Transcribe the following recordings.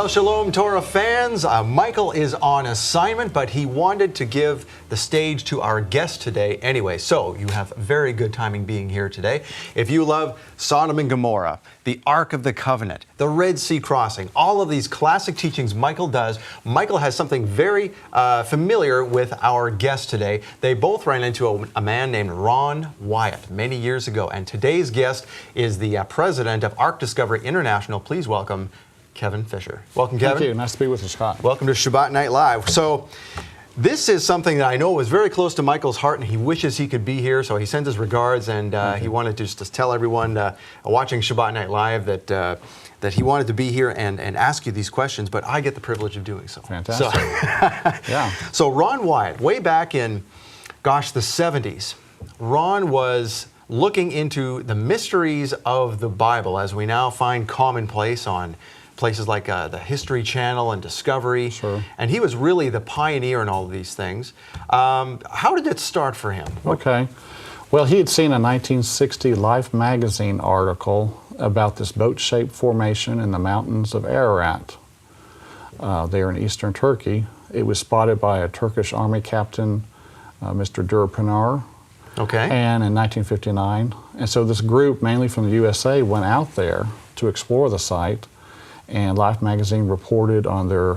Well, Shalom Torah fans, Michael is on assignment, but he wanted to give the stage to our guest today anyway. So you have very good timing being here today. If you love Sodom and Gomorrah, the Ark of the Covenant, the Red Sea crossing, all of these classic teachings Michael does, Michael has something very familiar with our guest today. They both ran into a man named Ron Wyatt many years ago, and today's guest is the president of Ark Discovery International. Please welcome Kevin Fisher. Welcome, Kevin. Thank you. Nice to be with you, Scott. Welcome to Shabbat Night Live. So, this is something that I know was very close to Michael's heart, and he wishes he could be here, so he sends his regards, and he wanted to just tell everyone watching Shabbat Night Live that he wanted to be here and ask you these questions, but I get the privilege of doing so. Fantastic. So, yeah. So Ron Wyatt, way back in, gosh, the 70s, Ron was looking into the mysteries of the Bible as we now find commonplace on places like the History Channel and Discovery. Sure. And he was really the pioneer in all of these things. How did it start for him? Okay. Well, he had seen a 1960 Life magazine article about this boat-shaped formation in the mountains of Ararat, there in eastern Turkey. It was spotted by a Turkish army captain, Mr Durpinar. Okay. And in 1959. And so this group, mainly from the USA, went out there to explore the site. And Life magazine reported on their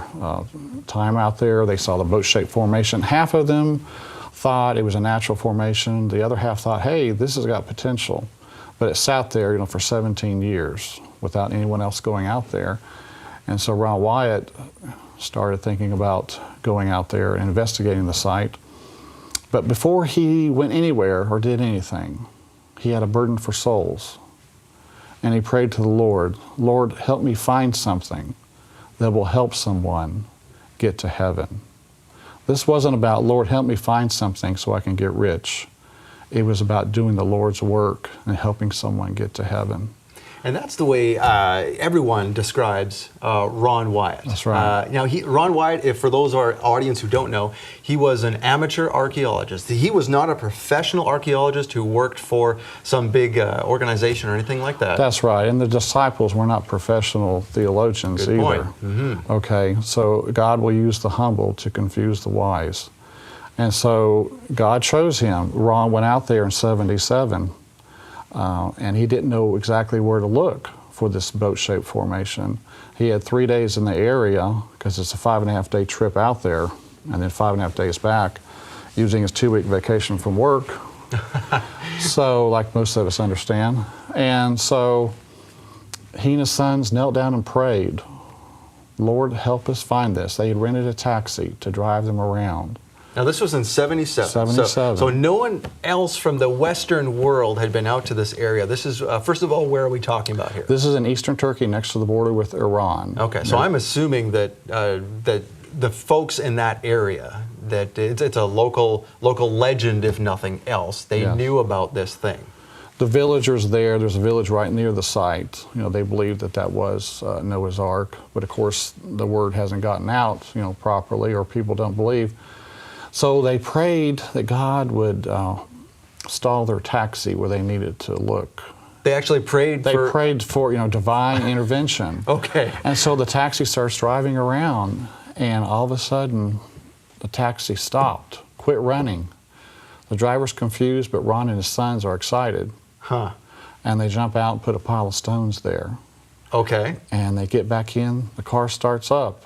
time out there. They saw the boat-shaped formation. Half of them thought it was a natural formation. The other half thought, hey, this has got potential. But it sat there, for 17 years without anyone else going out there. And so Ron Wyatt started thinking about going out there and investigating the site. But before he went anywhere or did anything, he had a burden for souls. And he prayed to the Lord, Lord, help me find something that will help someone get to heaven. This wasn't about, Lord, help me find something so I can get rich. It was about doing the Lord's work and helping someone get to heaven. And that's the way everyone describes Ron Wyatt. That's right. Now, Ron Wyatt, if for those of our audience who don't know, he was an amateur archaeologist. He was not a professional archaeologist who worked for some big organization or anything like that. That's right. And the disciples were not professional theologians Good either. point. Mm-hmm. Okay, so God will use the humble to confuse the wise. And so God chose him. Ron went out there in 77. And he didn't know exactly where to look for this boat-shaped formation. He had 3 days in the area, because it's a 5.5-day trip out there, and then 5.5 days back, using his 2-week vacation from work. So, like most of us understand. And so he and his sons knelt down and prayed, Lord, help us find this. They had rented a taxi to drive them around. Now, this was in 77. 77. So no one else from the Western world had been out to this area. This is, first of all, where are we talking about here? This is in eastern Turkey, next to the border with Iran. Okay, so I'm assuming that that the folks in that area, that it's a local legend, if nothing else. They knew about this thing. The villagers there's a village right near the site. They believed that was Noah's Ark, but of course the word hasn't gotten out, properly, or people don't believe. So they prayed that God would stall their taxi where they needed to look. They actually prayed They prayed for, divine intervention. Okay. And so the taxi starts driving around, and all of a sudden, the taxi stopped, quit running. The driver's confused, but Ron and his sons are excited. Huh. And they jump out and put a pile of stones there. Okay. And they get back in, the car starts up,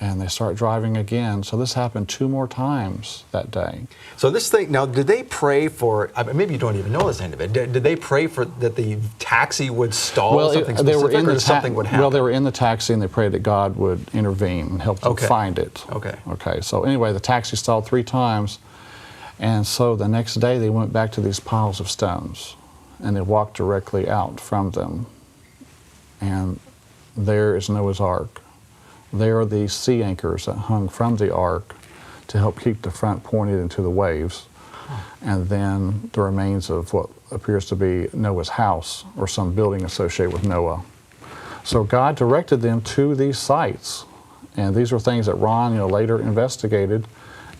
and they start driving again. So this happened 2 more times that day. So this thing, now, did they pray for, maybe you don't even know this end of it, did they pray for that the taxi would stall, something specific, or something would happen? Well, they were in the taxi, and they prayed that God would intervene and help them find it. Okay. Okay, so anyway, the taxi stalled 3 times, and so the next day they went back to these piles of stones, and they walked directly out from them. And there is Noah's Ark. There are these sea anchors that hung from the ark to help keep the front pointed into the waves. And then the remains of what appears to be Noah's house or some building associated with Noah. So God directed them to these sites. And these were things that Ron later investigated.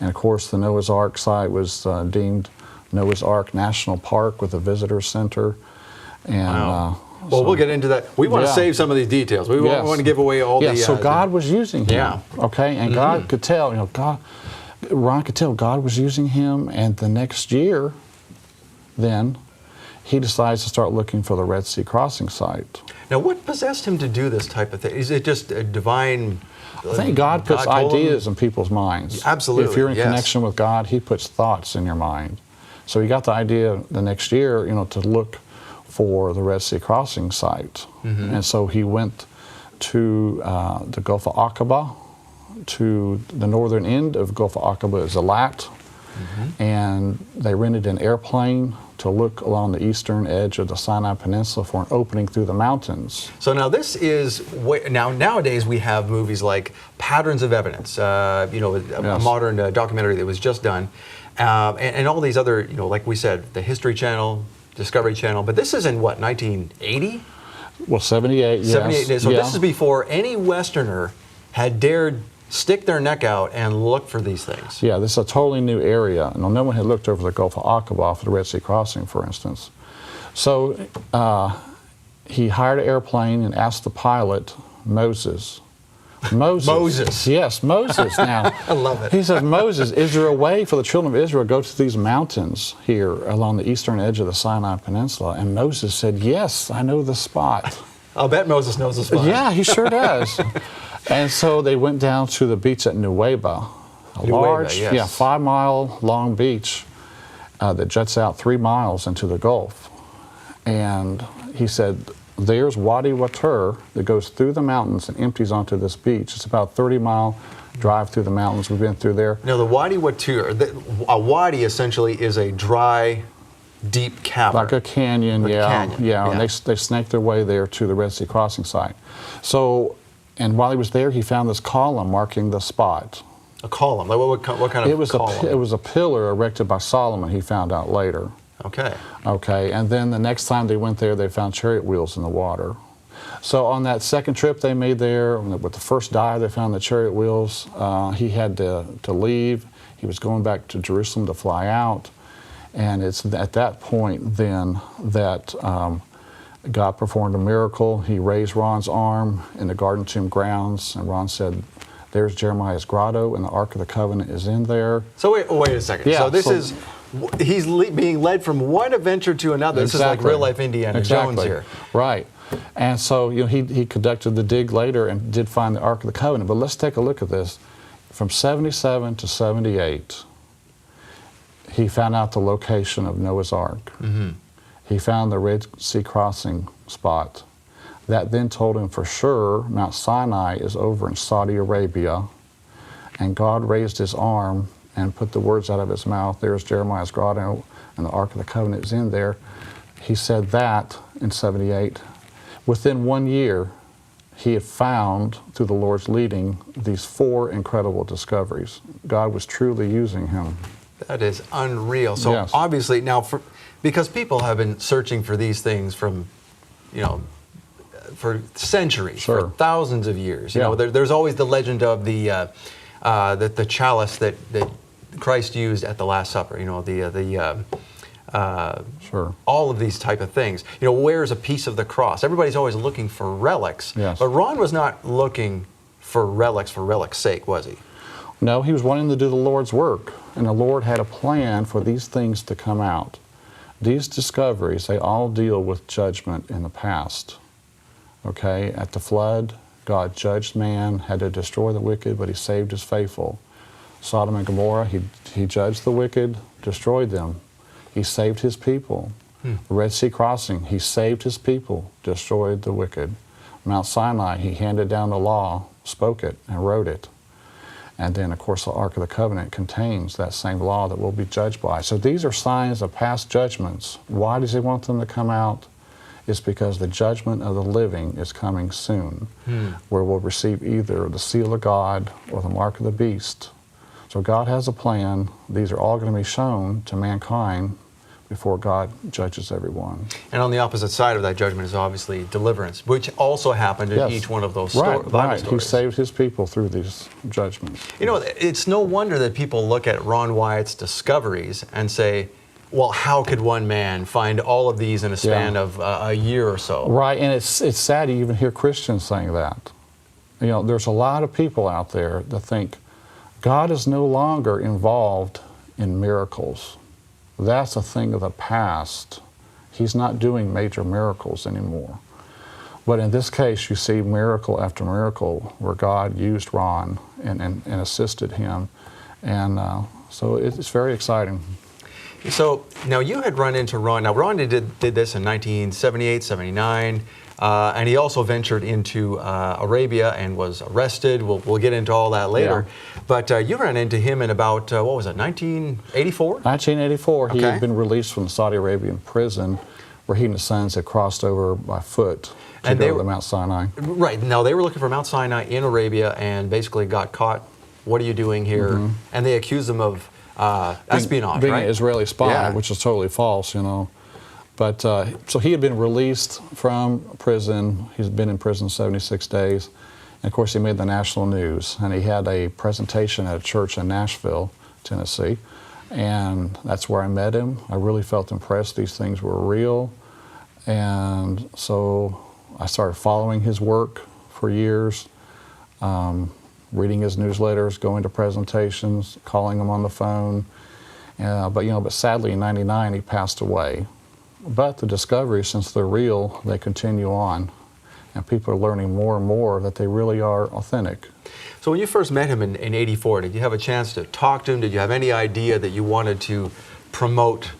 And of course the Noah's Ark site was deemed Noah's Ark National Park with a visitor center. And Well, we'll get into that. We want to save some of these details. We want to give away all the... So God was using him. Yeah. Okay, and God could tell, Ron could tell God was using him, and the next year, then, he decides to start looking for the Red Sea crossing site. Now, what possessed him to do this type of thing? Is it just a divine... I think God puts ideas in people's minds. Absolutely, if you're in connection with God, he puts thoughts in your mind. So he got the idea the next year, to look for the Red Sea crossing site. And so he went to the Gulf of Aqaba, to the northern end of Gulf of Aqaba is Eilat, and they rented an airplane to look along the eastern edge of the Sinai Peninsula for an opening through the mountains. So now this is, nowadays we have movies like Patterns of Evidence, a modern documentary that was just done, and all these other, like we said, the History Channel, Discovery Channel, but this is in what, 1980? Well, 78, yes. 78, so this is before any Westerner had dared stick their neck out and look for these things. Yeah, this is a totally new area. No one had looked over the Gulf of Aqaba for the Red Sea crossing, for instance. So he hired an airplane and asked the pilot, Moses. Yes, Moses. Now, I love it. He says, Moses, is there a way for the children of Israel to go to these mountains here along the eastern edge of the Sinai Peninsula? And Moses said, yes, I know the spot. I'll bet Moses knows the spot. Yeah, he sure does. And so they went down to the beach at Nuweiba, a large, 5-mile long beach that juts out 3 miles into the Gulf. And he said, there's Wadi Watur that goes through the mountains and empties onto this beach. It's about a 30-mile drive through the mountains. We've been through there. Now, the Wadi Watur, a wadi essentially is a dry, deep cavern. Like a canyon, And they snaked their way there to the Red Sea crossing site. So, and while he was there, he found this column marking the spot. A column? Like what kind of column? It was a pillar erected by Solomon, he found out later. Okay. Okay, and then the next time they went there, they found chariot wheels in the water. So on that second trip they made there, with the first dive, they found the chariot wheels. He had to leave. He was going back to Jerusalem to fly out. And it's at that point then that God performed a miracle. He raised Ron's arm in the Garden Tomb grounds, and Ron said, there's Jeremiah's grotto, and the Ark of the Covenant is in there. So wait a second. Yeah, he's being led from one adventure to another. This is like real-life Indiana Jones here. Right. And so he conducted the dig later and did find the Ark of the Covenant. But let's take a look at this. From 77 to 78, he found out the location of Noah's Ark. He found the Red Sea crossing spot. That then told him for sure Mount Sinai is over in Saudi Arabia, and God raised his arm and put the words out of his mouth. There's Jeremiah's grotto, and the Ark of the Covenant is in there. He said that in 78. Within 1 year, he had found, through the Lord's leading, these 4 incredible discoveries. God was truly using him. That is unreal. So obviously now, because people have been searching for these things from, for centuries, for thousands of years. There's always the legend of the chalice that Christ used at the Last Supper. All of these type of things. Where's a piece of the cross? Everybody's always looking for relics. Yes. But Ron was not looking for relics' sake, was he? No, he was wanting to do the Lord's work, and the Lord had a plan for these things to come out. These discoveries, they all deal with judgment in the past. Okay, at the flood, God judged man, had to destroy the wicked, but he saved his faithful. Sodom and Gomorrah, he judged the wicked, destroyed them. He saved his people. The Red Sea crossing, he saved his people, destroyed the wicked. Mount Sinai, he handed down the law, spoke it, and wrote it. And then, of course, the Ark of the Covenant contains that same law that we'll be judged by. So these are signs of past judgments. Why does he want them to come out? It's because the judgment of the living is coming soon, where we'll receive either the seal of God or the mark of the beast. So God has a plan. These are all going to be shown to mankind before God judges everyone. And on the opposite side of that judgment is obviously deliverance, which also happened in each one of those Bible stories. He saved his people through these judgments. It's no wonder that people look at Ron Wyatt's discoveries and say, well, how could one man find all of these in a span of a year or so? Right, and it's sad to even hear Christians saying that. You know, there's a lot of people out there that think God is no longer involved in miracles. That's a thing of the past. He's not doing major miracles anymore. But in this case, you see miracle after miracle where God used Ron and assisted him. And so it's very exciting. So now you had run into Ron. Now Ron did this in 1978, 79, and he also ventured into Arabia and was arrested. We'll get into all that later. Yeah. But you ran into him in about, what was it, 1984? 1984, Okay. he had been released from the Saudi Arabian prison where he and his sons had crossed over by foot to go to Mount Sinai. Right. Now they were looking for Mount Sinai in Arabia and basically got caught. What are you doing here? Mm-hmm. And they accused him of espionage, being right? an Israeli spy, yeah. which is totally false, you know. But so he had been released from prison. He's been in prison 76 days. And of course, he made the national news. And he had a presentation at a church in Nashville, Tennessee. And that's where I met him. I really felt impressed. These things were real. And so I started following his work for years, reading his newsletters, going to presentations, calling him on the phone. But sadly in '99 he passed away. But the discoveries, since they're real, they continue on. And people are learning more and more that they really are authentic. So when you first met him in '84, did you have a chance to talk to him? Did you have any idea that you wanted to promote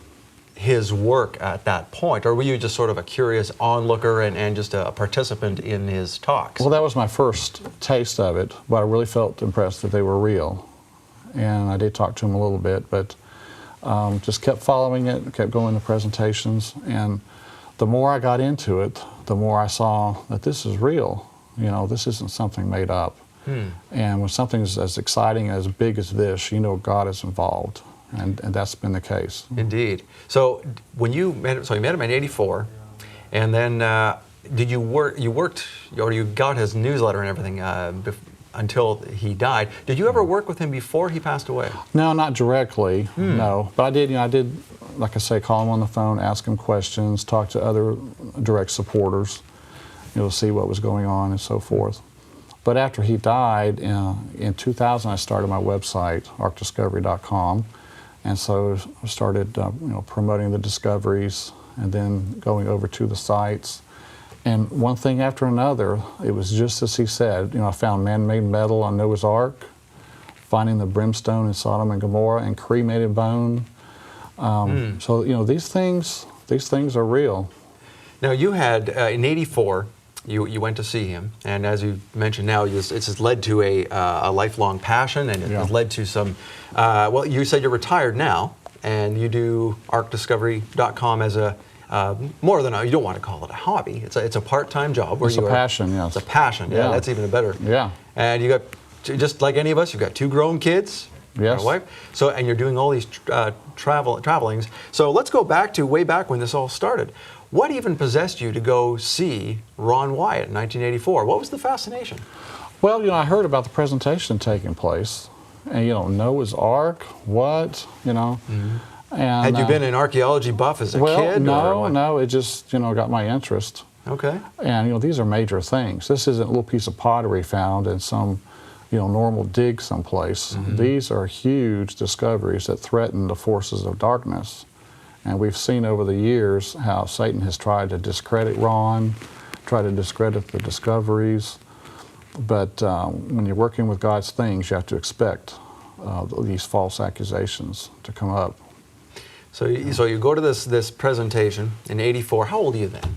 his work at that point? Or were you just sort of a curious onlooker and just a participant in his talks? Well, that was my first taste of it, but I really felt impressed that they were real. And I did talk to him a little bit, but just kept following it, kept going to presentations. And the more I got into it, the more I saw that this is real. You know, this isn't something made up. And when something's as exciting, as big as this, you know God is involved. And that's been the case. Indeed. So when you met him in '84, and then did you work? You worked, or you got his newsletter and everything until he died. Did you ever work with him before he passed away? No, not directly. No, but I did. I did, like I say, call him on the phone, ask him questions, talk to other direct supporters, see what was going on and so forth. But after he died in 2000, I started my website, arcdiscovery.com. And so I started promoting the discoveries and then going over to the sites. And one thing after another, it was just as he said. I found man-made metal on Noah's Ark, finding the brimstone in Sodom and Gomorrah, and cremated bone. So these things are real. Now you had in '84. You went to see him, and as you mentioned now, it's led to a lifelong passion, and it has led to some, well, you said you're retired now, and you do arcdiscovery.com as a, more than you don't want to call it a hobby, it's a part-time job. It's a passion, yes. It's a passion, yeah, that's even better. Yeah. And you got, just like any of us, you've got 2 grown kids, yes. and a wife, and you're doing all these travelings. So let's go back to way back when this all started. What even possessed you to go see Ron Wyatt in 1984? What was the fascination? Well, I heard about the presentation taking place, and Noah's Ark, what, And, had you been an archaeology buff as a kid? No, it just, got my interest. Okay. And, these are major things. This isn't a little piece of pottery found in some, normal dig someplace. These are huge discoveries that threaten the forces of darkness. And we've seen over the years how Satan has tried to discredit Ron, tried to discredit the discoveries. But when you're working with God's things, you have to expect these false accusations to come up. So you go to this presentation in '84. How old are you then?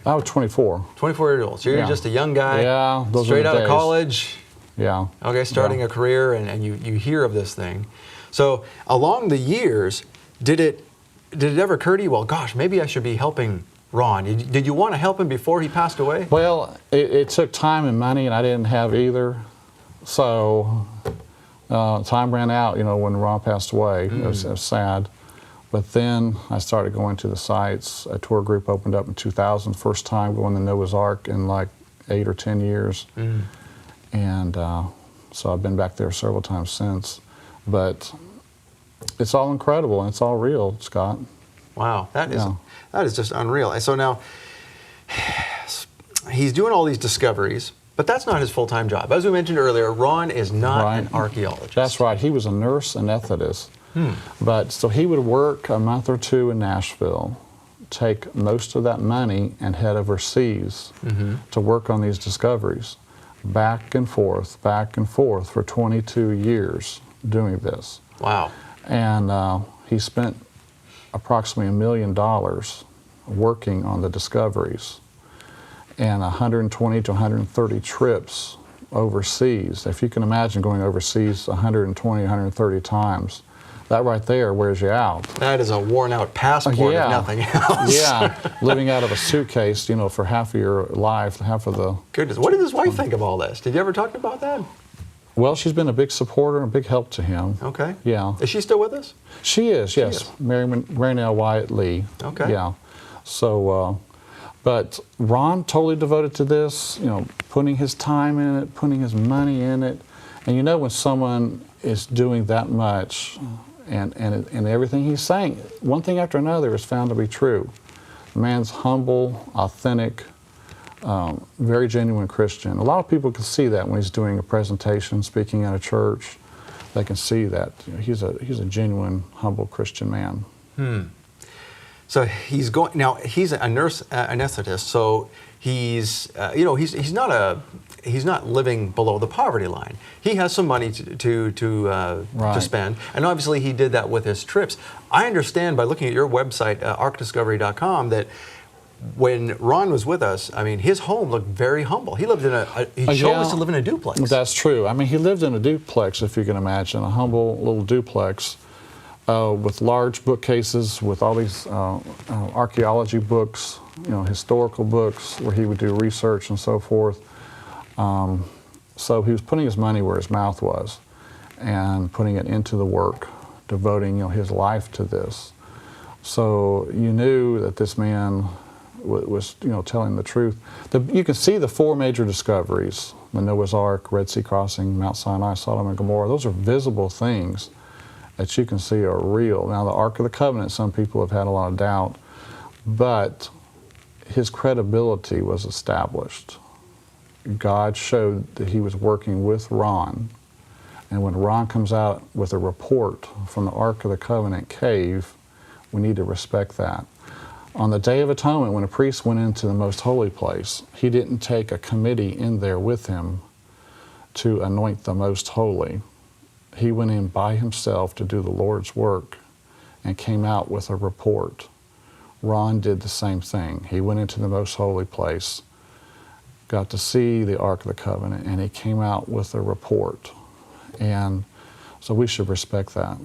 I was 24. 24 years old. So you're just a young guy, those straight are the out of days. college. Yeah. Okay, starting a career, and you hear of this thing. So along the years, did it ever occur to you, well, gosh, maybe I should be helping Ron? Did you want to help him before he passed away? Well, it took time and money, and I didn't have either. So time ran out, when Ron passed away. It was sad. But then I started going to the sites. A tour group opened up in 2000, first time going to Noah's Ark in like 8 or 10 years. And so I've been back there several times since. But It's all incredible and it's all real, Scott. Wow, that Yeah. is just unreal. So now he's doing all these discoveries, but that's not his full-time job. As we mentioned earlier, Ron is not an archaeologist. That's right. He was a nurse anesthetist. But so he would work a month or two in Nashville, take most of that money and head overseas to work on these discoveries. Back and forth for 22 years doing this. Wow. And he spent approximately $1 million working on the discoveries and 120 to 130 trips overseas. If you can imagine going overseas 120, 130 times, that right there wears you out. That is a worn-out passport, if nothing else. Yeah, living out of a suitcase, you know, for half of your life, half of the... Goodness, what did his wife think of all this? Did you ever talk about that? Well, she's been a big supporter and a big help to him. Okay. Yeah. Is she still with us? She is, yes. Mary Wyatt Lee. Okay. Yeah. So, but Ron totally devoted to this, you know, putting his time in it, putting his money in it. And you know when someone is doing that much and everything he's saying, one thing after another is found to be true. The man's humble, authentic, very genuine Christian. A lot of people can see that when he's doing a presentation, speaking at a church. They can see that, you know, he's a genuine, humble Christian man. So he's going now. He's a nurse anesthetist. So he's you know he's not living below the poverty line. He has some money to spend, and obviously he did that with his trips. I understand by looking at your website, arcdiscovery.com, that when Ron was with us, I mean, his home looked very humble. He lived in he showed us to live in a duplex. That's true. I mean, he lived in a duplex, if you can imagine, a humble little duplex with large bookcases with all these archaeology books, you know, historical books where he would do research and so forth. So he was putting his money where his mouth was and putting it into the work, devoting, you know, his life to this. So you knew that this man was, you know, telling the truth. You can see the four major discoveries: the Noah's Ark, Red Sea crossing, Mount Sinai, Sodom and Gomorrah. Those are visible things that you can see are real. Now, the Ark of the Covenant, some people have had a lot of doubt, but his credibility was established. God showed that he was working with Ron, and when Ron comes out with a report from the Ark of the Covenant cave, we need to respect that. On the Day of Atonement, when a priest went into the most holy place, he didn't take a committee in there with him to anoint the most holy. He went in by himself to do the Lord's work and came out with a report. Ron did the same thing. He went into the most holy place, got to see the Ark of the Covenant, and he came out with a report. And so we should respect that.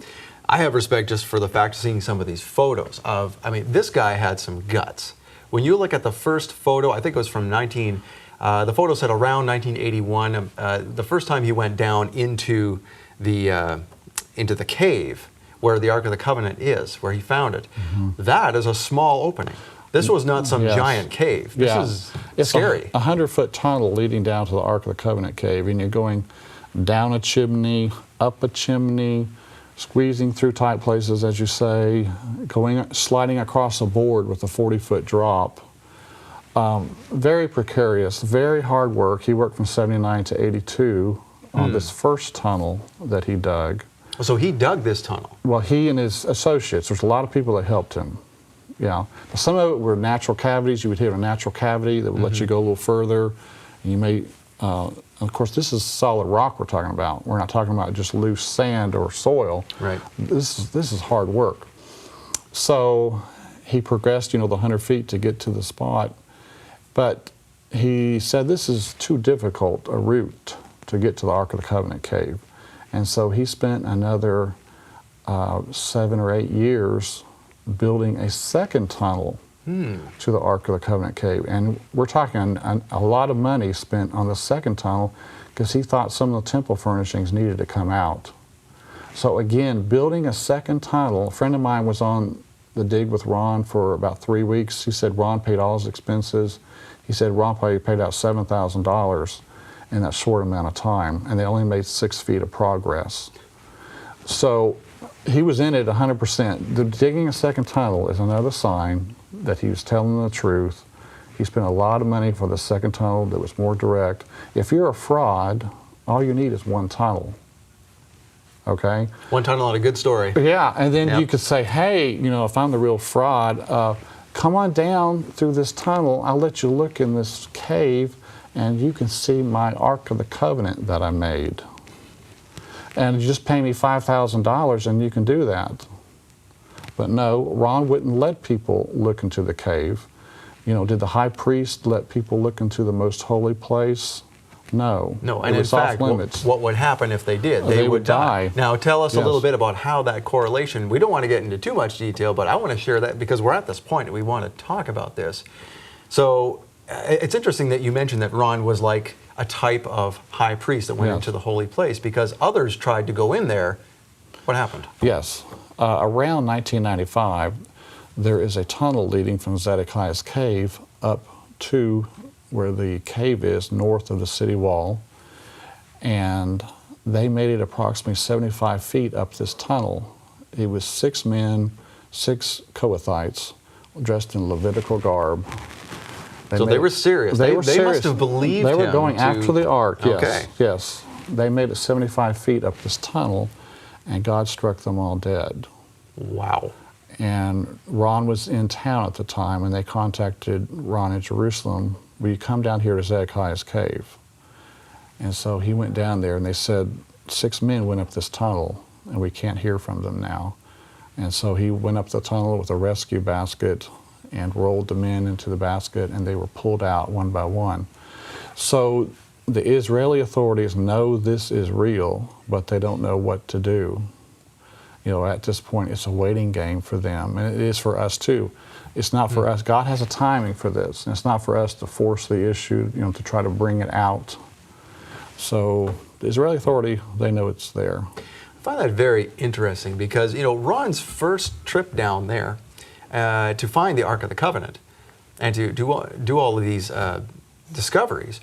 I have respect just for the fact of seeing some of these photos of, I mean, this guy had some guts. When you look at the first photo, I think it was from the photo said around 1981, the first time he went down into the cave where the Ark of the Covenant is, where he found it. That is a small opening. This was not some giant cave. This is scary. It's a 100-foot tunnel leading down to the Ark of the Covenant cave, and you're going down a chimney, up a chimney, squeezing through tight places, as you say, sliding across a board with a 40-foot drop. Very precarious, very hard work. He worked from 79 to 82 on this first tunnel that he dug. So he dug this tunnel? Well, he and his associates. There's a lot of people that helped him. Yeah. Some of it were natural cavities. You would hit a natural cavity that would let you go a little further. And you may, of course, this is solid rock we're talking about. We're not talking about just loose sand or soil. Right. This is hard work. So he progressed, you know, the 100 feet to get to the spot. But he said this is too difficult a route to get to the Ark of the Covenant cave. And so he spent another 7 or 8 years building a second tunnel to the Ark of the Covenant cave. And we're talking a lot of money spent on the second tunnel because he thought some of the temple furnishings needed to come out. So again, building a second tunnel. A friend of mine was on the dig with Ron for about 3 weeks. He said Ron paid all his expenses. He said Ron probably paid out $7,000 in that short amount of time, and they only made 6 feet of progress. So He was in it 100%. The digging a second tunnel is another sign that he was telling the truth. He spent a lot of money for the second tunnel that was more direct. If you're a fraud, all you need is one tunnel. Okay? One tunnel and a good story. Yeah, and then Yep. you could say, hey, you know, if I'm the real fraud, come on down through this tunnel. I'll let you look in this cave, and you can see my Ark of the Covenant that I made. And you just pay me $5,000 and you can do that. But no, Ron wouldn't let people look into the cave. You know, did the high priest let people look into the most holy place? No. No, It and in was off fact, limits. what would happen if they did? They would die. Now, tell us a Yes. little bit about how that correlation, we don't want to get into too much detail, but I want to share that because we're at this point and we want to talk about this. So, it's interesting that you mentioned that Ron was like a type of high priest that went Yes. into the holy place because others tried to go in there. What happened? Yes. Around 1995, there is a tunnel leading from Zedekiah's cave up to where the cave is, north of the city wall. And they made it approximately 75 feet up this tunnel. It was 6 men, 6 Kohathites, dressed in Levitical garb. So they were serious. They were serious. must have believed They were him going to- after the ark, yes. Okay. Yes. They made it 75 feet up this tunnel, and God struck them all dead. Wow. And Ron was in town at the time, and they contacted Ron in Jerusalem, will you come down here to Zedekiah's cave? And so he went down there, and they said 6 men went up this tunnel, and we can't hear from them now. And so he went up the tunnel with a rescue basket and rolled the men into the basket, and they were pulled out one by one. So the Israeli authorities know this is real, but they don't know what to do. You know, at this point, it's a waiting game for them, and it is for us too. It's not for us. God has a timing for this, and it's not for us to force the issue, you know, to try to bring it out. So the Israeli authority, they know it's there. I find that very interesting because, you know, Ron's first trip down there to find the Ark of the Covenant and to do all of these discoveries,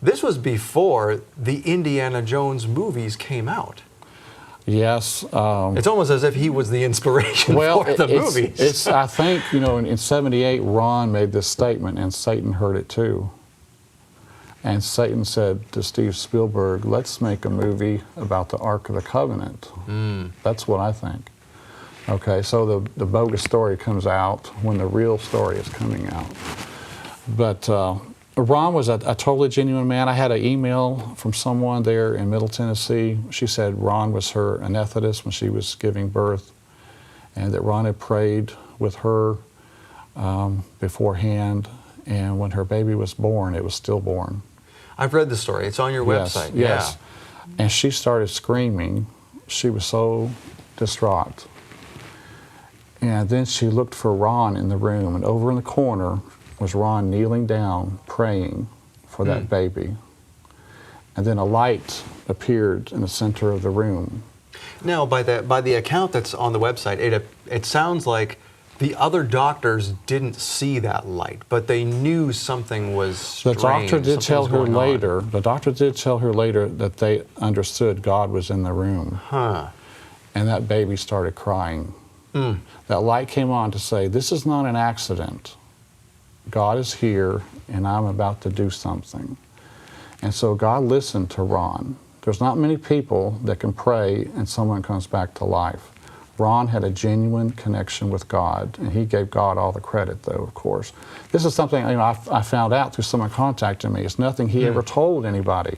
this was before the Indiana Jones movies came out. Yes. It's almost as if he was the inspiration Well, for the movies. it's, I think, you know, in 78, Ron made this statement, and Satan heard it too. And Satan said to Steve Spielberg, let's make a movie about the Ark of the Covenant. That's what I think. Okay, so the bogus story comes out when the real story is coming out. But Ron was a totally genuine man. I had an email from someone there in Middle Tennessee. She said Ron was her anesthetist when she was giving birth, and that Ron had prayed with her beforehand, and when her baby was born, it was stillborn. I've read the story. It's on your website. Yes. Yeah. And she started screaming. She was so distraught. And then she looked for Ron in the room, and over in the corner was Ron kneeling down, praying for that baby. And then a light appeared in the center of the room. Now, by the account that's on the website, it sounds like the other doctors didn't see that light, but they knew something was strange. The doctor did tell her something was going on. later. The doctor did tell her later that they understood God was in the room. Huh. And that baby started crying. That light came on to say, this is not an accident. God is here, and I'm about to do something. And so God listened to Ron. There's not many people that can pray and someone comes back to life. Ron had a genuine connection with God, and he gave God all the credit, though, of course. This is something, you know, I found out through someone contacting me. It's nothing he ever told anybody.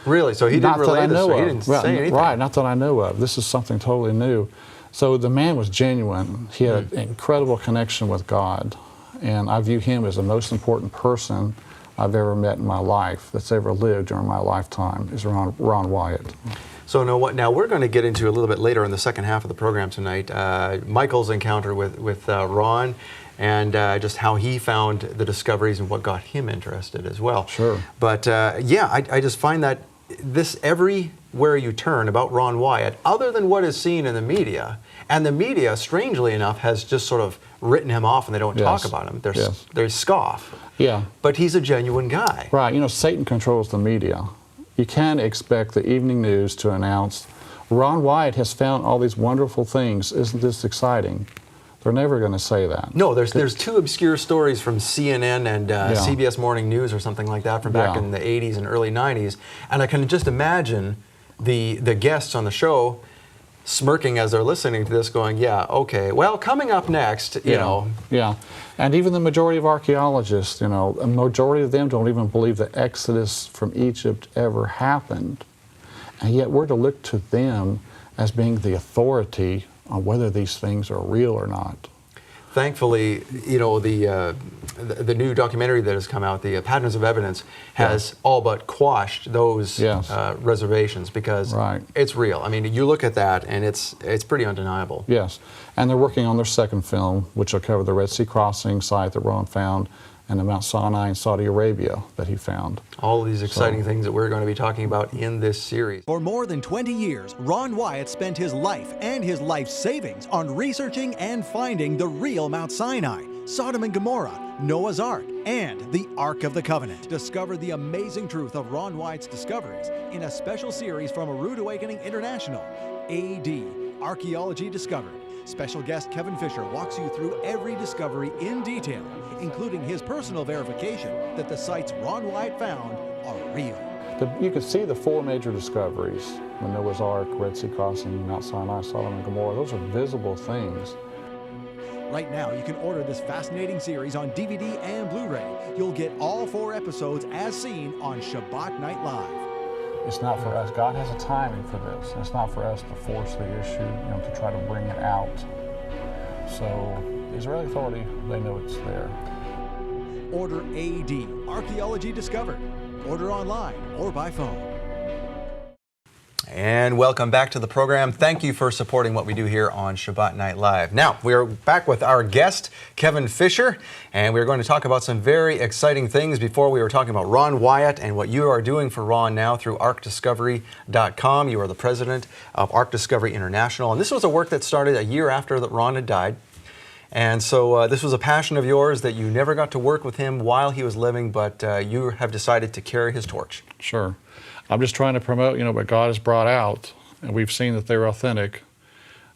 Really? So he didn't relay this, so he didn't say anything? Right, not that I know of. This is something totally new. So the man was genuine. He had an incredible connection with God, and I view him as the most important person I've ever met in my life, that's ever lived during my lifetime, is Ron Wyatt. So now we're going to get into a little bit later in the second half of the program tonight, Michael's encounter with Ron, and just how he found the discoveries and what got him interested as well. Sure. But yeah, I just find that this everywhere you turn about Ron Wyatt, other than what is seen in the media, and the media, strangely enough, has just sort of written him off and they don't talk about him. They scoff. Yeah. But he's a genuine guy. Right. You know, Satan controls the media. You can't expect the evening news to announce Ron Wyatt has found all these wonderful things. Isn't this exciting? They're never going to say that. No, there's two obscure stories from CNN and CBS Morning News or something like that from back in the 80s and early 90s, and I can just imagine the guests on the show smirking as they're listening to this going, yeah, okay, well, coming up next, you know. Yeah, and even the majority of archaeologists, you know, a majority of them don't even believe the Exodus from Egypt ever happened, and yet we're to look to them as being the authority on whether these things are real or not. Thankfully, you know, the new documentary that has come out, the Patterns of Evidence, has all but quashed those reservations because it's real. I mean, you look at that and it's pretty undeniable. Yes, and they're working on their second film, which will cover the Red Sea crossing site that Ron found and the Mount Sanai in Saudi Arabia that he found. All of these exciting things that we're going to be talking about in this series. For more than 20 years, Ron Wyatt spent his life and his life savings on researching and finding the real Mount Sinai, Sodom and Gomorrah, Noah's Ark, and the Ark of the Covenant. Discover the amazing truth of Ron Wyatt's discoveries in a special series from Rood Awakening International, AD, Archaeology Discovered. Special guest Kevin Fisher walks you through every discovery in detail, including his personal verification that the sites Ron Wyatt found are real. You can see the four major discoveries: the Noah's Ark, Red Sea crossing, Mount Sinai, Sodom and Gomorrah. Those are visible things. Right now, you can order this fascinating series on DVD and Blu-ray. You'll get all 4 episodes as seen on Shabbat Night Live. It's not for us. God has a timing for this. It's not for us to force the issue, you know, to try to bring it out. So the Israeli Authority, they know it's there. Order AD, Archaeology Discovered. Order online or by phone. And welcome back to the program. Thank you for supporting what we do here on Shabbat Night Live. Now, we're back with our guest, Kevin Fisher, and we're going to talk about some very exciting things. Before, we were talking about Ron Wyatt and what you are doing for Ron now through ArkDiscovery.com. You are the president of Ark Discovery International, and this was a work that started a year after that Ron had died. And so this was a passion of yours that you never got to work with him while he was living, but you have decided to carry his torch. Sure. I'm just trying to promote, you know, what God has brought out, and we've seen that they're authentic.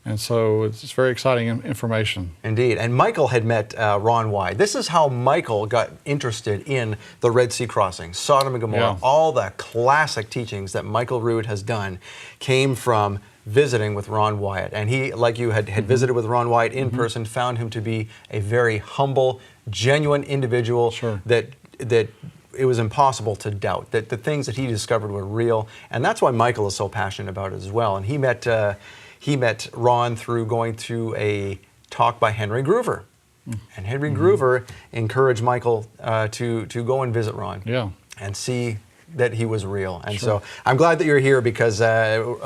And so it's very exciting information. Indeed. And Michael had met Ron Wyatt. This is how Michael got interested in the Red Sea crossing, Sodom and Gomorrah. All the classic teachings that Michael Rood has done came from visiting with Ron Wyatt. And he, like you, had visited with Ron Wyatt in person, found him to be a very humble, genuine individual that it was impossible to doubt that the things that he discovered were real. And that's why Michael is so passionate about it as well. And he met Ron through going to a talk by Henry Groover. And Henry Groover encouraged Michael to go and visit Ron and see that he was real. And so I'm glad that you're here because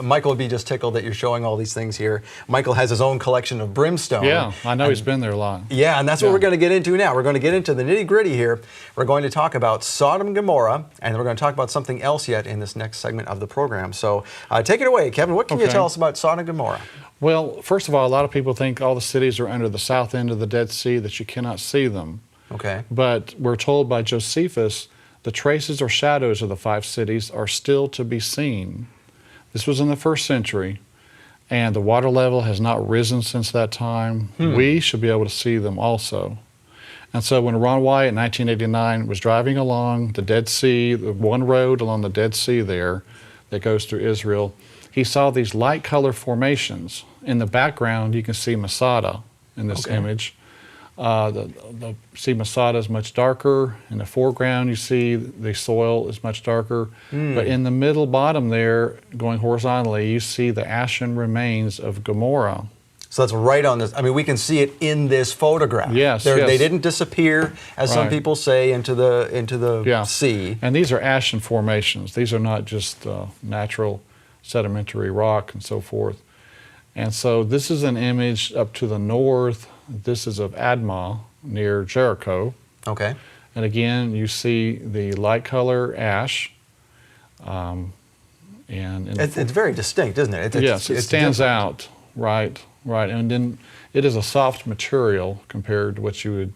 Michael would be just tickled that you're showing all these things here. Michael has his own collection of brimstone. Yeah, I know he's been there a lot. Yeah, and that's what we're going to get into now. We're going to get into the nitty-gritty here. We're going to talk about Sodom and Gomorrah, and we're going to talk about something else yet in this next segment of the program. So take it away, Kevin. What can you tell us about Sodom and Gomorrah? Well, first of all, a lot of people think all the cities are under the south end of the Dead Sea, that you cannot see them. Okay. But we're told by Josephus the traces or shadows of the 5 cities are still to be seen. This was in the 1st century, and the water level has not risen since that time. We should be able to see them also. And so when Ron Wyatt in 1989 was driving along the Dead Sea, the one road along the Dead Sea there that goes through Israel, he saw these light color formations. In the background, you can see Masada in this image. See Masada is much darker. In the foreground, you see the soil is much darker. But in the middle bottom there, going horizontally, you see the ashen remains of Gomorrah. So that's right on this. I mean, we can see it in this photograph. Yes, They didn't disappear, as some people say, into the sea. And these are ashen formations. These are not just natural sedimentary rock and so forth. And so this is an image up to the north. This is of Admah near Jericho. Okay. And again, you see the light color ash. It's very distinct, isn't it? Yes, it stands out. Right. And then it is a soft material compared to what you would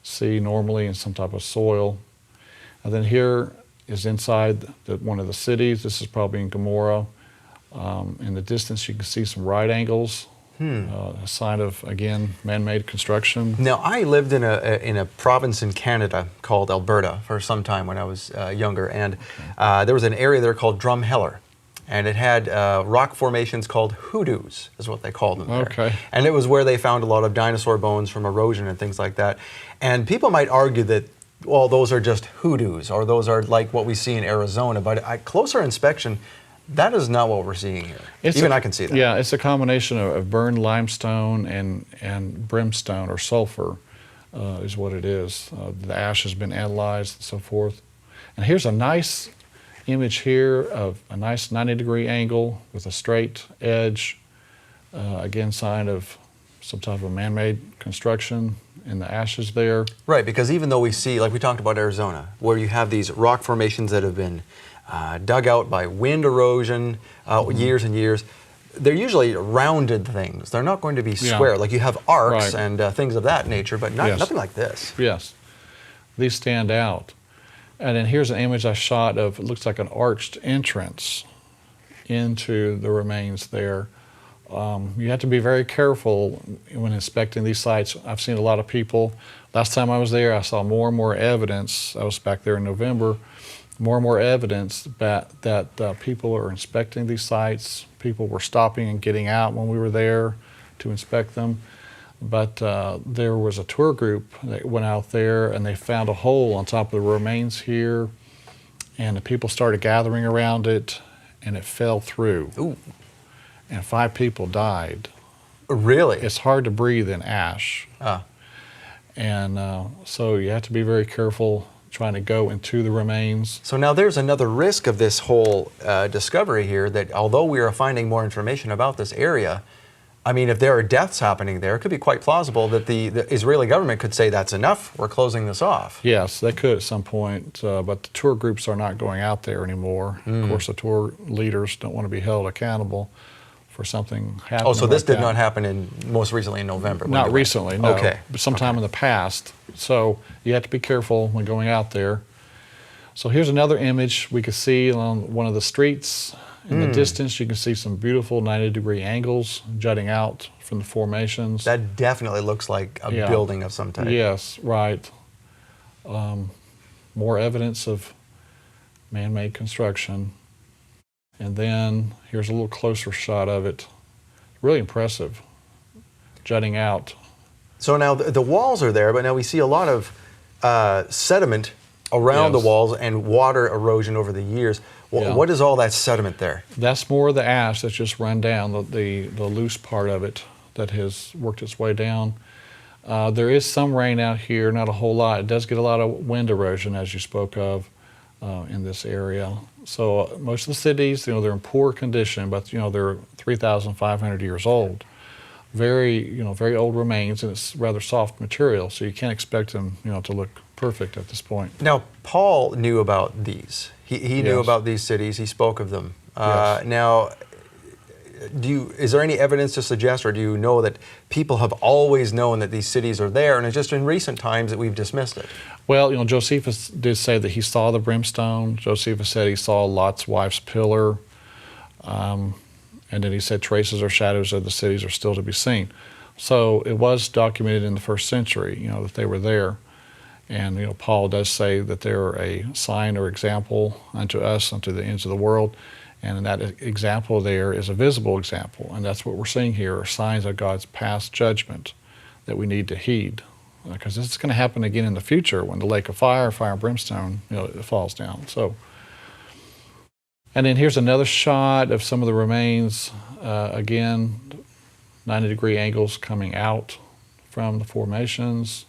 see normally in some type of soil. And then here is inside one of the cities. This is probably in Gomorrah. In the distance, you can see some right angles, a sign of, again, man-made construction. Now, I lived in a province in Canada called Alberta for some time when I was younger, and there was an area there called Drumheller, and it had rock formations called hoodoos, is what they called them there. Okay. And it was where they found a lot of dinosaur bones from erosion and things like that. And people might argue that, well, those are just hoodoos, or those are like what we see in Arizona, but at closer inspection, that is not what we're seeing here. Even I can see that. Yeah, it's a combination of burned limestone and brimstone or sulfur is what it is. The ash has been analyzed and so forth. And here's a nice image here of a nice 90-degree angle with a straight edge. Again, sign of some type of man-made construction in the ashes there. Right, because even though we see, like we talked about Arizona, where you have these rock formations that have been dug out by wind erosion years and years, they're usually rounded things. They're not going to be square. Like you have arcs and things of that nature, but nothing like this. Yes, these stand out. And then here's an image I shot of, it looks like an arched entrance into the remains there. You have to be very careful when inspecting these sites. I've seen a lot of people. Last time I was there, I saw more and more evidence. I was back there in November. More and more evidence that people are inspecting these sites. People were stopping and getting out when we were there to inspect them. But there was a tour group that went out there and they found a hole on top of the remains here, and the people started gathering around it, and it fell through. Ooh. And 5 people died. Really? It's hard to breathe in ash. And so you have to be very careful trying to go into the remains. So now there's another risk of this whole discovery here, that although we are finding more information about this area, I mean, if there are deaths happening there, it could be quite plausible that the Israeli government could say, that's enough, we're closing this off. Yes, they could at some point, but the tour groups are not going out there anymore. Of course, the tour leaders don't want to be held accountable for something happening. Oh, so this like did that. not happen most recently in November? Not recently, no. Okay. But sometime in the past. So you have to be careful when going out there. So here's another image we could see along one of the streets. In the distance, you can see some beautiful 90-degree angles jutting out from the formations. That definitely looks like a building of some type. Yes, right. More evidence of man-made construction. And then here's a little closer shot of it. Really impressive, jutting out. So now the walls are there, but now we see a lot of sediment around the walls and water erosion over the years. What is all that sediment there? That's more of the ash that's just run down, the loose part of it that has worked its way down. There is some rain out here, not a whole lot. It does get a lot of wind erosion, as you spoke of, in this area. So most of the cities, they're in poor condition, but they're 3,500 years old. Very old remains, and it's rather soft material, so you can't expect them, to look perfect at this point. Now, Paul knew about these. He knew about these cities. He spoke of them. Now, is there any evidence to suggest, or do you know that people have always known that these cities are there, and it's just in recent times that we've dismissed it? Well, Josephus did say that he saw the brimstone. Josephus said he saw Lot's wife's pillar. And then he said traces or shadows of the cities are still to be seen. So it was documented in the first century, that they were there. And Paul does say that they're a sign or example unto us, unto the ends of the world. And that example there is a visible example. And that's what we're seeing here, are signs of God's past judgment that we need to heed. Because this is going to happen again in the future when the lake of fire and brimstone, it falls down. So. And then here's another shot of some of the remains. Again, 90-degree angles coming out from the formations.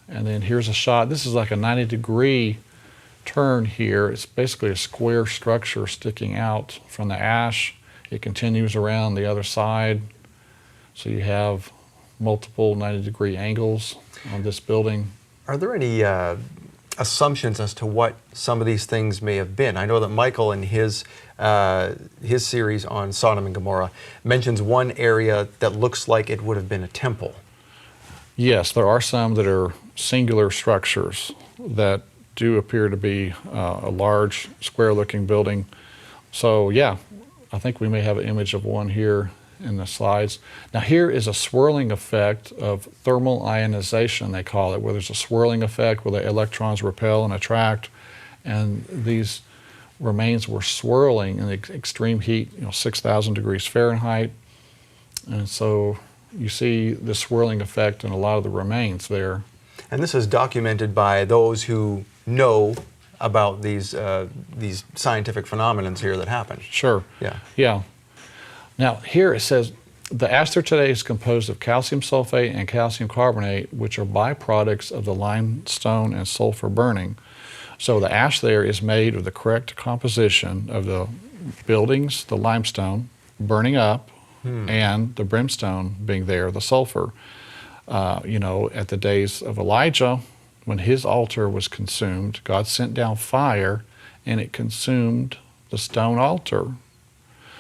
And then here's a shot. This is like a 90-degree turn here. It's basically a square structure sticking out from the ash. It continues around the other side. So you have multiple 90-degree angles on this building. Are there any assumptions as to what some of these things may have been? I know that Michael in his series on Sodom and Gomorrah mentions one area that looks like it would have been a temple. Yes, there are some that are singular structures that do appear to be a large square-looking building. So yeah, I think we may have an image of one here in the slides. Now here is a swirling effect of thermal ionization, they call it, where there's a swirling effect where the electrons repel and attract, and these remains were swirling in the extreme heat, 6,000 degrees Fahrenheit. And so you see the swirling effect in a lot of the remains there. And this is documented by those who know about these scientific phenomena here that happen. Sure. Yeah. Yeah. Now here it says, the ash there today is composed of calcium sulfate and calcium carbonate, which are byproducts of the limestone and sulfur burning. So the ash there is made of the correct composition of the buildings, the limestone, burning up, and the brimstone being there, the sulfur. At the days of Elijah, when his altar was consumed, God sent down fire and it consumed the stone altar.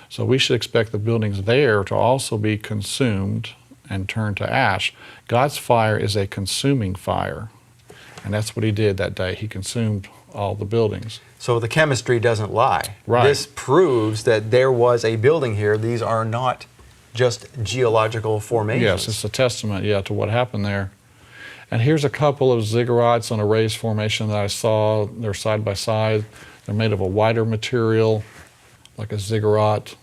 So we should expect the buildings there to also be consumed and turned to ash. God's fire is a consuming fire. And that's what he did that day. He consumed all the buildings. So the chemistry doesn't lie. Right. This proves that there was a building here. These are not just geological formations. Yes, it's a testament, to what happened there. And here's a couple of ziggurats on a raised formation that I saw. They're side by side. They're made of a whiter material, like a ziggurat.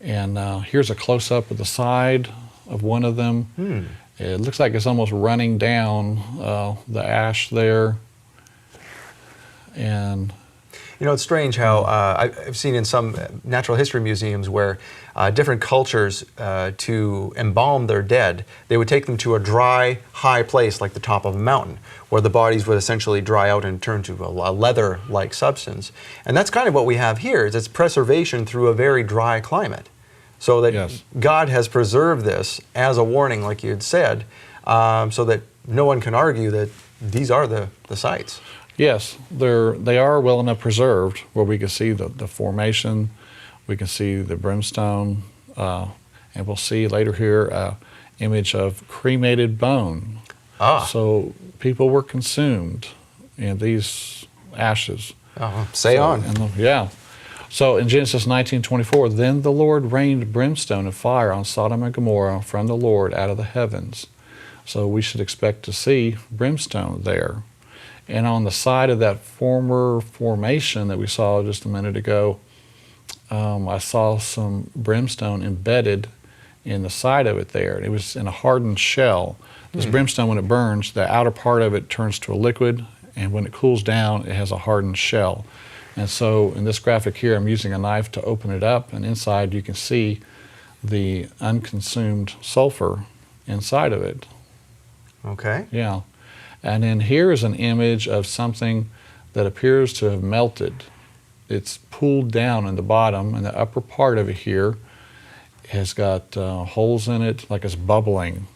And here's a close-up of the side of one of them. It looks like it's almost running down the ash there. And it's strange how I've seen in some natural history museums where different cultures, to embalm their dead, they would take them to a dry, high place like the top of a mountain, where the bodies would essentially dry out and turn to a leather-like substance. And that's kind of what we have here, is it's preservation through a very dry climate. So that God has preserved this as a warning, like you had said, so that no one can argue that these are the sites. Yes, they are well enough preserved where we can see the formation, we can see the brimstone, and we'll see later here an image of cremated bone. So people were consumed in these ashes. Say on. So in Genesis 19:24, then the Lord rained brimstone and fire on Sodom and Gomorrah from the Lord out of the heavens. So we should expect to see brimstone there. And on the side of that former formation that we saw just a minute ago, I saw some brimstone embedded in the side of it there. It was in a hardened shell. This brimstone, when it burns, the outer part of it turns to a liquid, and when it cools down, it has a hardened shell. And so in this graphic here, I'm using a knife to open it up, and inside you can see the unconsumed sulfur inside of it. Okay. Yeah. And then here is an image of something that appears to have melted. It's pooled down in the bottom, and the upper part of it here has got holes in it, like it's bubbling,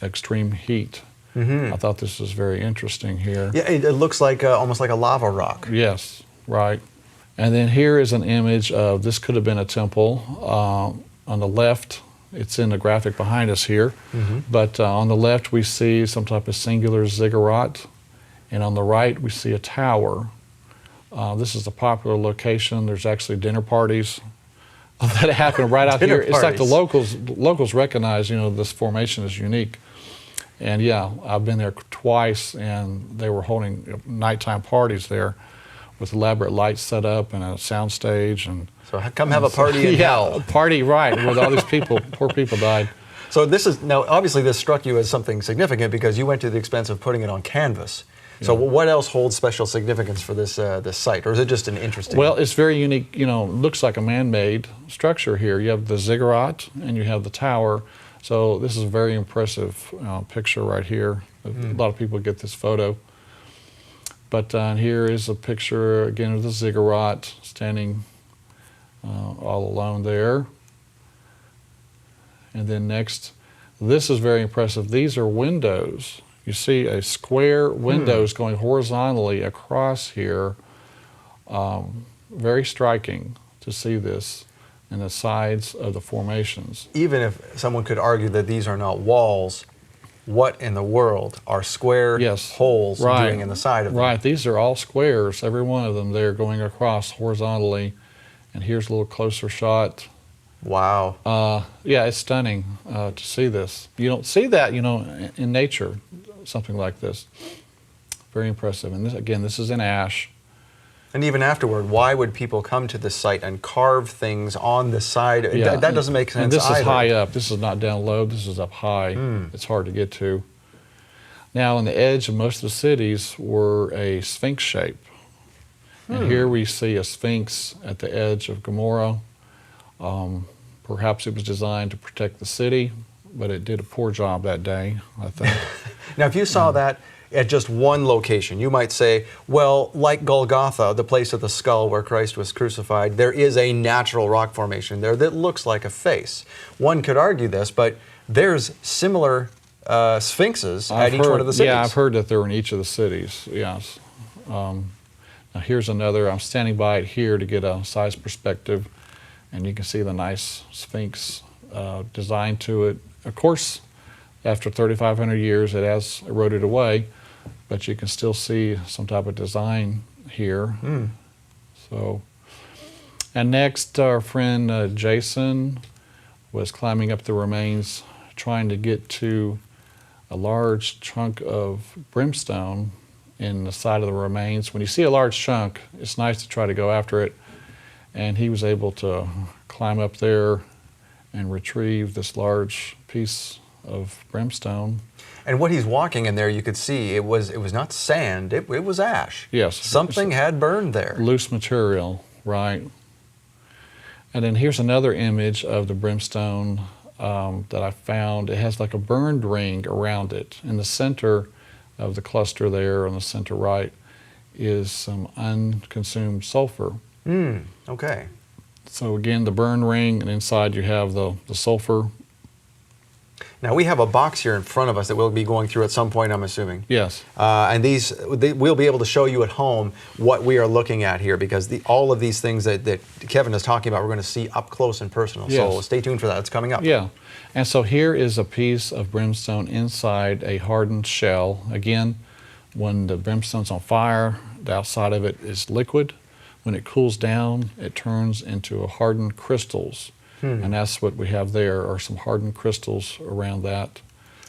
extreme heat. I thought this was very interesting here. Yeah, it looks like almost like a lava rock. Yes, right. And then here is an image of, this could have been a temple. On the left, it's in the graphic behind us here, but on the left we see some type of singular ziggurat, and on the right we see a tower. This is a popular location. There's actually dinner parties that happen right out here. It's like the locals recognize, this formation is unique. And yeah, I've been there twice, and they were holding nighttime parties there with elaborate lights set up and a sound stage. And so come have a party in hell. A party, right, with all these people, poor people died. So now obviously this struck you as something significant because you went to the expense of putting it on canvas. So what else holds special significance for this site, or is it just an interesting? Well, it's very unique. Looks like a man-made structure here. You have the ziggurat and you have the tower. So this is a very impressive picture right here. A lot of people get this photo. But here is a picture again of the ziggurat standing all alone there. And then next, this is very impressive. These are windows. You see a square windows going horizontally across here. Very striking to see this in the sides of the formations. Even if someone could argue that these are not walls, what in the world are square holes doing in the side of them? Right, these are all squares, every one of them there going across horizontally And here's a little closer shot. Wow. Yeah, it's stunning to see this. You don't see that, in nature, something like this. Very impressive. And this, again, this is in ash. And even afterward, why would people come to this site and carve things on the side? Yeah, That doesn't make sense And this either. is high up. This is not down low. This is up high. It's hard to get to. Now, on the edge of most of the cities were a sphinx shape. And here we see a sphinx at the edge of Gomorrah. Perhaps it was designed to protect the city, but it did a poor job that day, I think. Now, if you saw that at just one location, you might say, well, like Golgotha, the place of the skull where Christ was crucified, there is a natural rock formation there that looks like a face. One could argue this, but there's similar sphinxes at each one of the cities. Yeah, I've heard that they're in each of the cities, yes. Now here's another. I'm standing by it here to get a size perspective, and you can see the nice sphinx design to it. Of course, after 3,500 years, it has eroded away, but you can still see some type of design here. So, and next, our friend Jason was climbing up the remains, trying to get to a large chunk of brimstone in the side of the remains. When you see a large chunk, it's nice to try to go after it. And he was able to climb up there and retrieve this large piece of brimstone. And what he's walking in there, you could see it was not sand, it was ash. Yes. Something had burned there. Loose material, right. And then here's another image of the brimstone that I found. It has like a burned ring around it. In the center of the cluster there on the center right is some unconsumed sulfur. Okay. So again, the burn ring, and inside you have the sulfur. Now we have a box here in front of us that we'll be going through at some point, I'm assuming. Yes. And we'll be able to show you at home what we are looking at here, because all of these things that Kevin is talking about, we're going to see up close and personal. Yes. So stay tuned for that. It's coming up. Yeah. And so here is a piece of brimstone inside a hardened shell. Again, when the brimstone's on fire, the outside of it is liquid. When it cools down, it turns into hardened crystals. And that's what we have there, are some hardened crystals around that.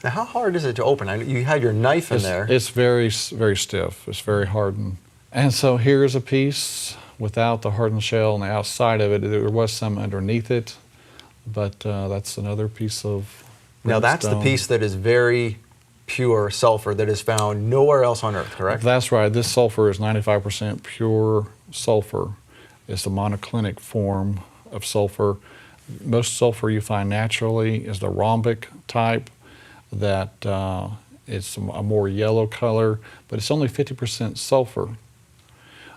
Now, how hard is it to open? You had your knife in there. It's very, very stiff. It's very hardened. And so here's a piece without the hardened shell on the outside of it. There was some underneath it, but that's another piece of brimstone. Now, that's the piece that is very pure sulfur that is found nowhere else on Earth, correct? That's right. This sulfur is 95% pure sulfur. It's the monoclinic form of sulfur. Most sulfur you find naturally is the rhombic type, that it's a more yellow color, but it's only 50% sulfur.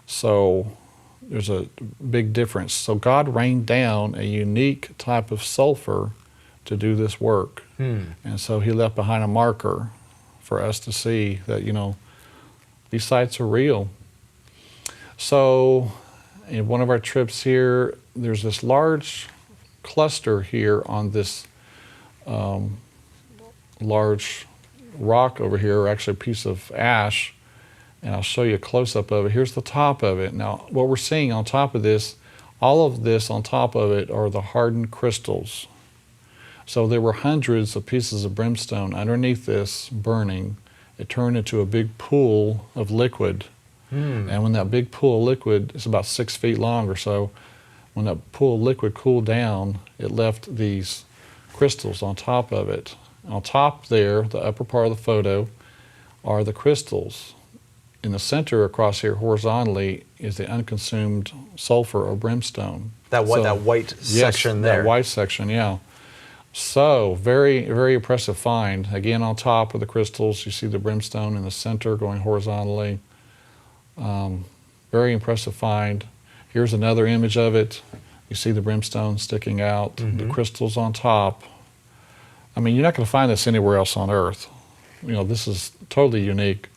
So there's a big difference. So God rained down a unique type of sulfur to do this work. And so he left behind a marker for us to see that, these sites are real. So in one of our trips here, there's this large cluster here on this large rock over here, or actually a piece of ash, and I'll show you a close-up of it. Here's the top of it. Now, what we're seeing on top of this, all of this on top of it are the hardened crystals. So there were hundreds of pieces of brimstone underneath this burning. It turned into a big pool of liquid. And when that big pool of liquid is about 6 feet long or so, when that pool of liquid cooled down, it left these crystals on top of it. On top there, the upper part of the photo, are the crystals. In the center across here horizontally is the unconsumed sulfur or brimstone. That white section there. That white section, yeah. So very, very impressive find. Again, on top of the crystals, you see the brimstone in the center going horizontally. Very impressive find. Here's another image of it. You see the brimstone sticking out, the crystals on top. I mean, you're not going to find this anywhere else on Earth. This is totally unique.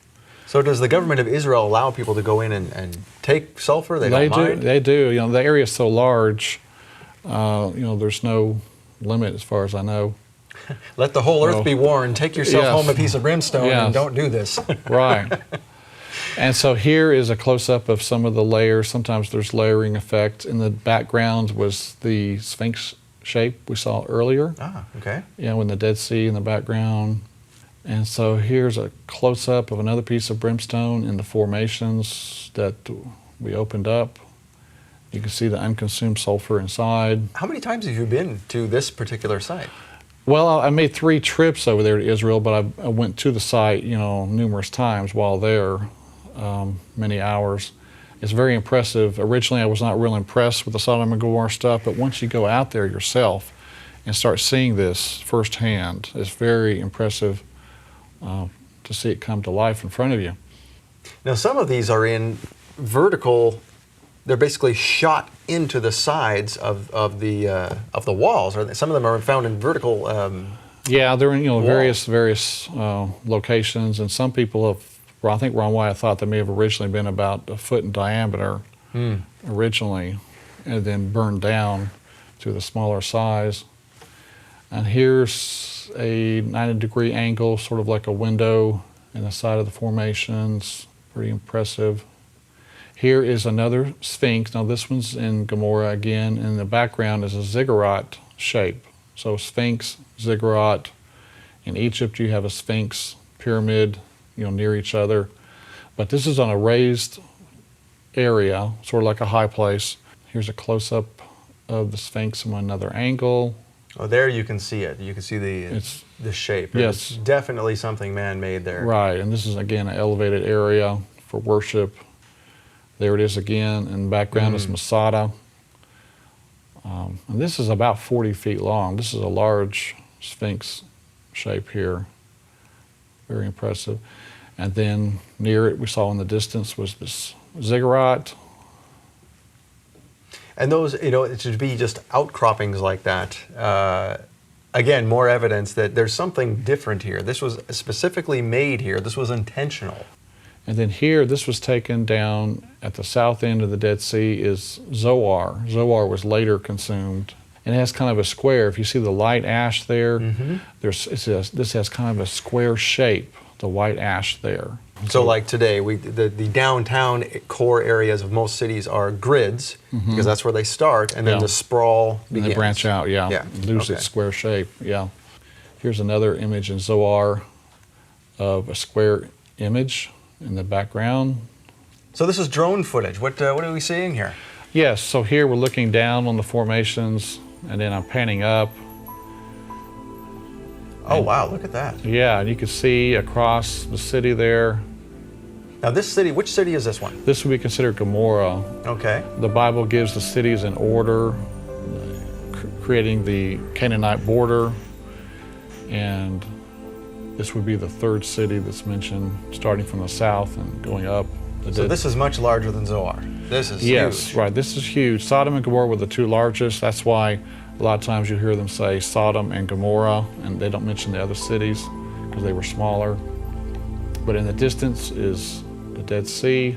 So does the government of Israel allow people to go in and take sulfur? They don't mind? They do. The area is so large, there's no limit as far as I know. Let the whole Earth be warned. Take yourself Yes. home a piece of brimstone Yes. and don't do this. Right. And so here is a close-up of some of the layers. Sometimes there's layering effect. In the background was the Sphinx shape we saw earlier. Ah, okay. In the Dead Sea in the background. And so here's a close-up of another piece of brimstone in the formations that we opened up. You can see the unconsumed sulfur inside. How many times have you been to this particular site? Well, I made 3 trips over there to Israel, but I went to the site, numerous times while there, many hours. It's very impressive. Originally, I was not real impressed with the Sodom and Gomorrah stuff, but once you go out there yourself and start seeing this firsthand, it's very impressive to see it come to life in front of you. Now, some of these are in vertical. They're basically shot into the sides of the walls. Or some of them are found in vertical. Yeah, they're in various locations, and some people have. Well, I think Ron Wyatt thought they may have originally been about a foot in diameter originally, and then burned down to the smaller size. And here's a 90-degree angle, sort of like a window in the side of the formations. Pretty impressive. Here is another Sphinx. Now this one's in Gomorrah again. In the background is a ziggurat shape. So Sphinx, ziggurat. In Egypt you have a Sphinx pyramid, near each other. But this is on a raised area, sort of like a high place. Here's a close-up of the Sphinx from another angle. Oh, there you can see it. You can see the shape. Yes. It's definitely something man-made there. Right, and this is again an elevated area for worship. There it is again, and the background is Masada. And this is about 40 feet long. This is a large Sphinx shape here. Very impressive. And then near it, we saw in the distance, was this ziggurat. And those, it should be just outcroppings like that. Again, more evidence that there's something different here. This was specifically made here. This was intentional. And then here, this was taken down at the south end of the Dead Sea is Zoar. Zoar was later consumed. And it has kind of a square. If you see the light ash there, this has kind of a square shape, the white ash there. So like today, the downtown core areas of most cities are grids, because that's where they start, and then the sprawl begins. And they branch out, lose its square shape, Here's another image in Zoar of a square image in the background. So this is drone footage. What are we seeing here? Yes, so here we're looking down on the formations, and then I'm panning up. Oh, wow, look at that. Yeah, and you can see across the city there. Now this city, which city is this one? This would be considered Gomorrah. Okay. The Bible gives the cities in order, creating the Canaanite border, and this would be the 3rd city that's mentioned, starting from the south and going up. So this is much larger than Zoar. This is huge. Yes, right, this is huge. Sodom and Gomorrah were the 2 largest. That's why a lot of times you hear them say Sodom and Gomorrah, and they don't mention the other cities because they were smaller. But in the distance is the Dead Sea.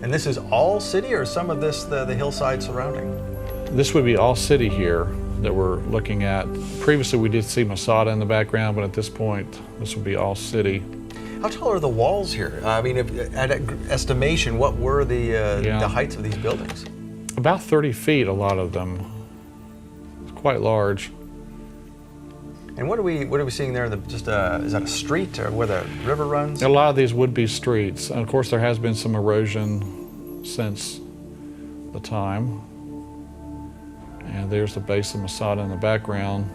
And this is all city, or some of this the hillside surrounding? This would be all city here that we're looking at. Previously we did see Masada in the background, but at this point this would be all city. How tall are the walls here? I mean, at estimation, what were the heights of these buildings? About 30 feet, a lot of them. It's quite large. And what are we seeing there? Is that a street or where the river runs? A lot of these would be streets. And of course, there has been some erosion since the time. And there's the base of Masada in the background.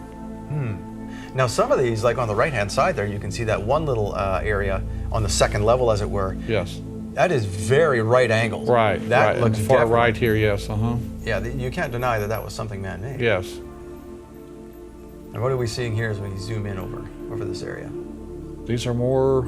Now, some of these, like on the right-hand side there, you can see that one little area on the 2nd level, as it were. Yes. That is very right angled. Right, that right. looks And far definitely- right here, yes, Yeah, you can't deny that was something man-made. Yes. And what are we seeing here as we zoom in over this area? These are more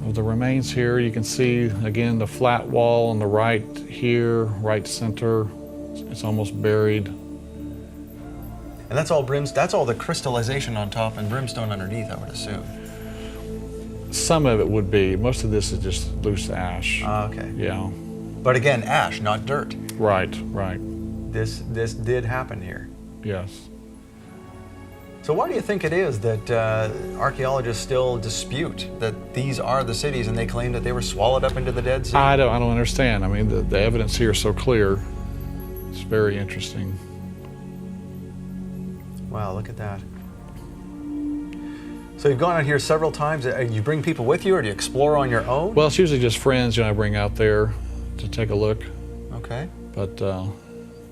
of the remains here. You can see, again, the flat wall on the right here, right center. It's almost buried. And that's all that's all the crystallization on top and brimstone underneath, I would assume. Some of it would be. Most of this is just loose ash. Okay. Yeah. But again, ash, not dirt. Right, right. This did happen here. Yes. So why do you think it is that archaeologists still dispute that these are the cities, and they claim that they were swallowed up into the Dead Sea? I don't understand. I mean, the evidence here is so clear. It's very interesting. Wow, look at that. So you've gone out here several times. You bring people with you, or do you explore on your own? Well, it's usually just friends, I bring out there to take a look. Okay. But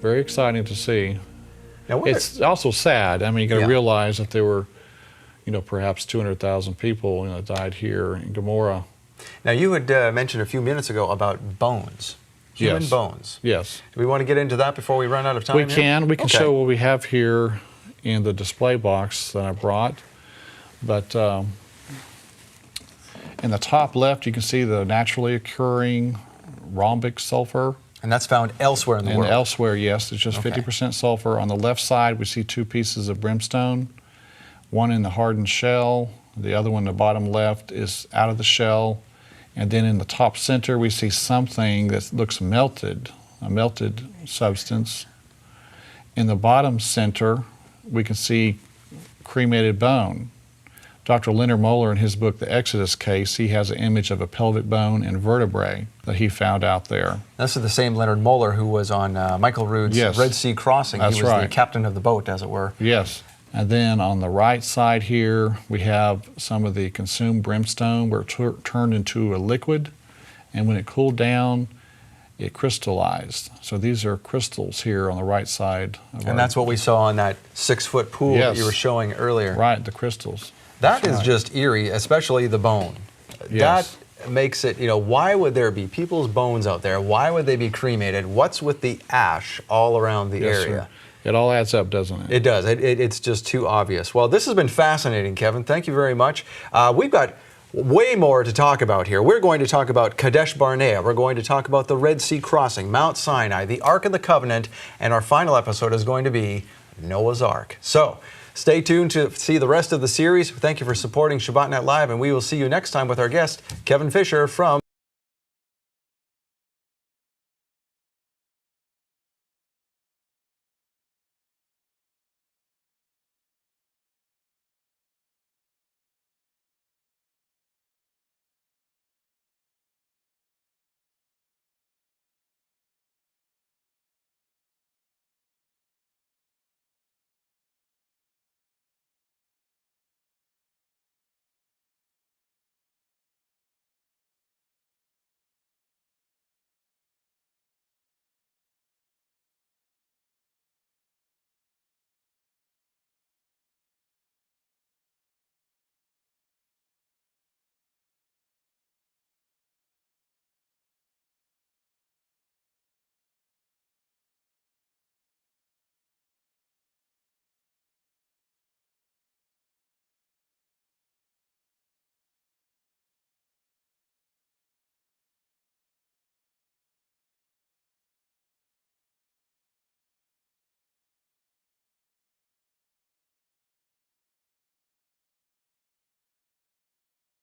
very exciting to see. Now, It's also sad. I mean, you got to Yeah. realize that there were, perhaps 200,000 people, died here in Gomorrah. Now, you had mentioned a few minutes ago about bones, human Yes. bones. Yes. Do we want to get into that before we run out of time? We here? can. We can Okay. show what we have here in the display box that I brought. But in the top left, you can see the naturally occurring rhombic sulfur. And that's found elsewhere in the And world. elsewhere, yes, it's just Okay. 50% sulfur. On the left side, we see 2 pieces of brimstone, one in the hardened shell, the other one in the bottom left is out of the shell. And then in the top center, we see something that looks melted, a melted substance. In the bottom center, we can see cremated bone. Dr. Leonard Moeller, in his book, The Exodus Case, he has an image of a pelvic bone and vertebrae that he found out there. This is the same Leonard Moeller who was on Michael Rood's Yes. Red Sea crossing. That's he was the right. captain of the boat, as it were. Yes. And then on the right side here, we have some of the consumed brimstone where it turned into a liquid. And when it cooled down, it crystallized. So these are crystals here on the right side. And that's what we saw in that 6-foot pool that Yes. you were showing earlier. Right, the crystals. That That's is right. just eerie, especially the bone. Yes. That makes it, why would there be people's bones out there? Why would they be cremated? What's with the ash all around the Yes, area? sir. It all adds up, doesn't it? It does. It's just too obvious. Well, this has been fascinating, Kevin. Thank you very much. We've got way more to talk about here. We're going to talk about Kadesh Barnea. We're going to talk about the Red Sea crossing, Mount Sinai, the Ark of the Covenant, and our final episode is going to be Noah's Ark. So stay tuned to see the rest of the series. Thank you for supporting ShabbatNet Live, and we will see you next time with our guest, Kevin Fisher from